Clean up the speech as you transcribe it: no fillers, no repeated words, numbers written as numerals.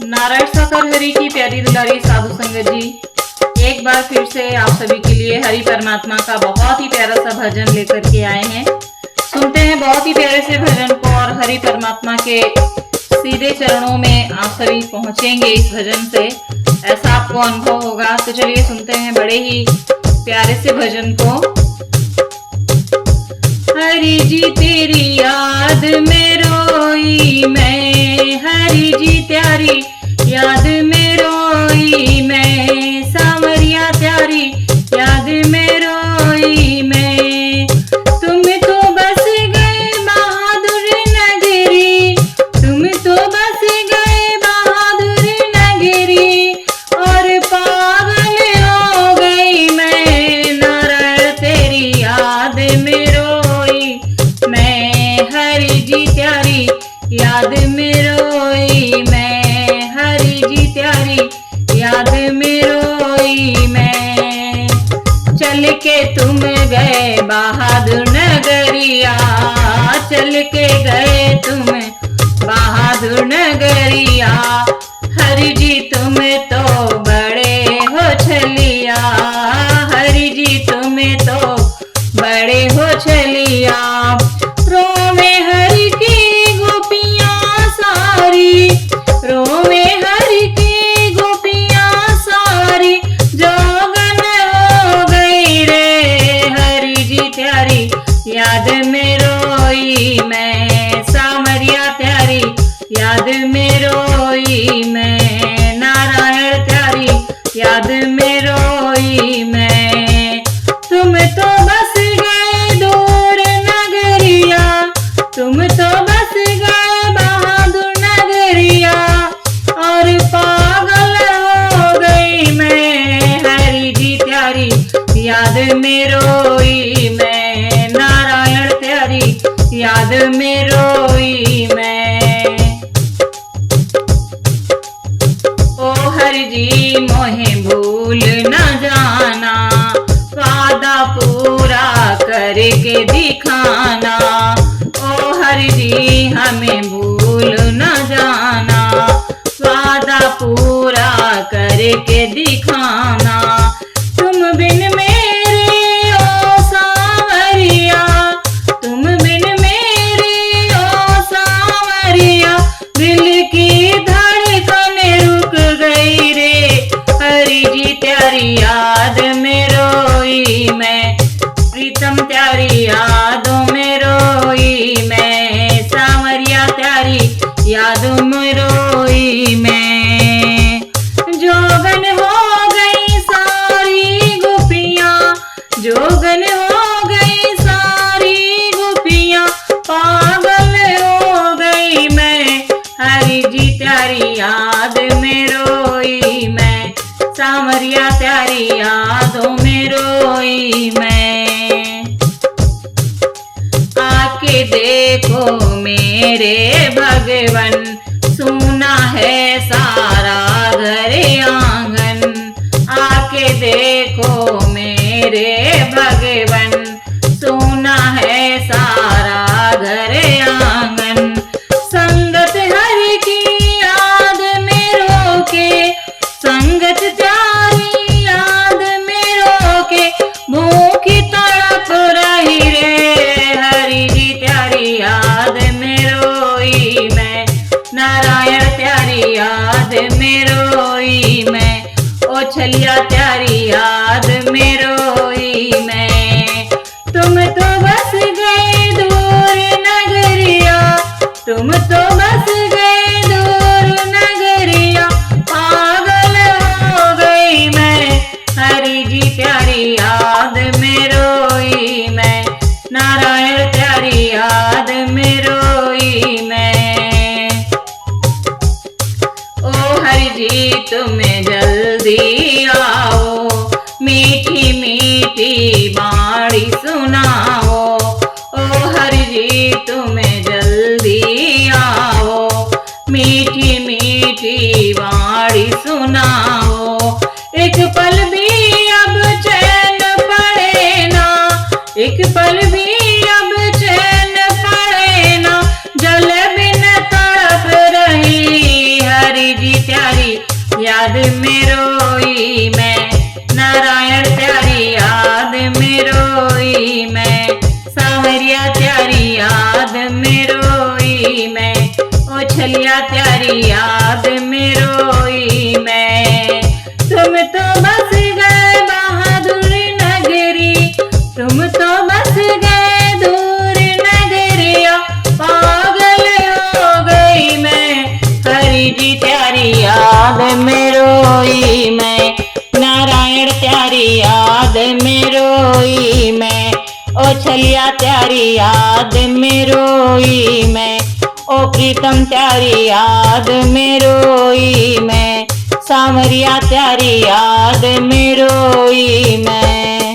नारायण साकार हरि की प्यारी दुलारी साधु संगत जी, एक बार फिर से आप सभी के लिए हरि परमात्मा का बहुत ही प्यारा सा भजन लेकर के आए हैं। सुनते हैं बहुत ही प्यारे से भजन को और हरि परमात्मा के सीधे चरणों में आप सभी पहुंचेंगे इस भजन से, ऐसा आपको अनुभव होगा। तो चलिए सुनते हैं बड़े ही प्यारे से भजन को। हरि जी तेरी याद में रोई मैं, हरि जी तेरी याद में रोई मैं, सावरिया तेरी याद में रोई मैं। तुम तो बस गए बहादुर नगरी, तुम तो बस गए बहादुर नगरी, और पागल हो गई मैं, नारायण तेरी याद में रोई मैं, हरि जी तेरी याद में रोई मैं, हरि जी तेरी याद में रोई मैं। चल के तुम गए बहादुर नगरिया, चल के गए तुम बहादुर नगरिया, हरि जी तुम तो बड़े हो छलिया, हरि जी तुम तो बड़े हो छलिया। रोवे हरि की गोपियां सारी, रोवे हरि की गोपियां सारी, जोगन हो गई रे, हरि जी तेरी याद में रोई मैं, सावरिया तेरी याद में रोई मैं, नारायण तेरी याद में रोई मैं। तुम तो बस गए दूर नगरिया, तुम तो बस गए बहादुर नगरिया, और पागल हो गई मैं, हरि जी तेरी याद में रोई मैं, नारायण तेरी याद में रोई मैं। ओ हरि जी मोहे भूल न जाना, वादा पूरा करके दिखाना, ओ हरि जी हमें भूल न जाना, वादा पूरा करके दिखाना। तुम बिन मेरे ओ सावरिया, तुम बिन मेरे ओ सावरिया, दिल की धड़कन रुक गई रे, हरि जी तेरी याद में रोई मैं, प्रीतम तेरी यादों में रोई मैं, सावरिया तेरी यादों में रोई मैं। जोगन हो गई सारी गोपियां, जोगन हो गई सारी गोपियां, पागल हो गई मैं, हरि जी तेरी याद में रोई मैं, सावरिया तेरी यादों में रोई मैं। आके देखो मेरे भगवन, सुना है सारा घर आंगन, आके देखो मेरे भगवन, सुना है सारा घर आंगन। संगत हरि की याद में रोके, संगत तेरी याद में रोके, भूखी तड़प रही रे, हरि जी तेरी याद में रोई मैं, नारायण तेरी याद में रोई मैं, ओ छलिया तेरी याद में रोई मैं। तुम तो बस गए दूर नगरिया, तुम तो बस गए दूर नगरिया, पागल हो गई मैं, हरि जी तेरी याद में रोई मैं, नारायण तेरी याद में रोई मैं। ओ हरि जी तुम जल्दी आओ, मीठी मीठी बाणी सुनाओ, ओ हरि जी तुम जल्दी आओ, मीठी मीठी बाणी सुनाओ। एक पल भी अब चैन पड़े ना, एक पल भी अब चैन पड़े ना, जल बिन तड़प रही हरि जी याद में रोई मैं, नारायण त्यारी याद में रोई मैं, सावरिया त्यारी याद में रोई मैं, ओ छलिया त्यारी याद में रोई मैं। तुम तो बस गए बहादुर नगरी, तुम तो बस गए दूर नगरिया, पागल हो गई मैं, हरि जी त्यारी याद में रोई मैं, नारायण त्यारी याद में रोई मैं, ओ छलिया त्यारी याद में रोई मैं, ओ प्रीतम त्यारी याद में रोई मैं, सावरिया त्यारी याद में रोई मैं।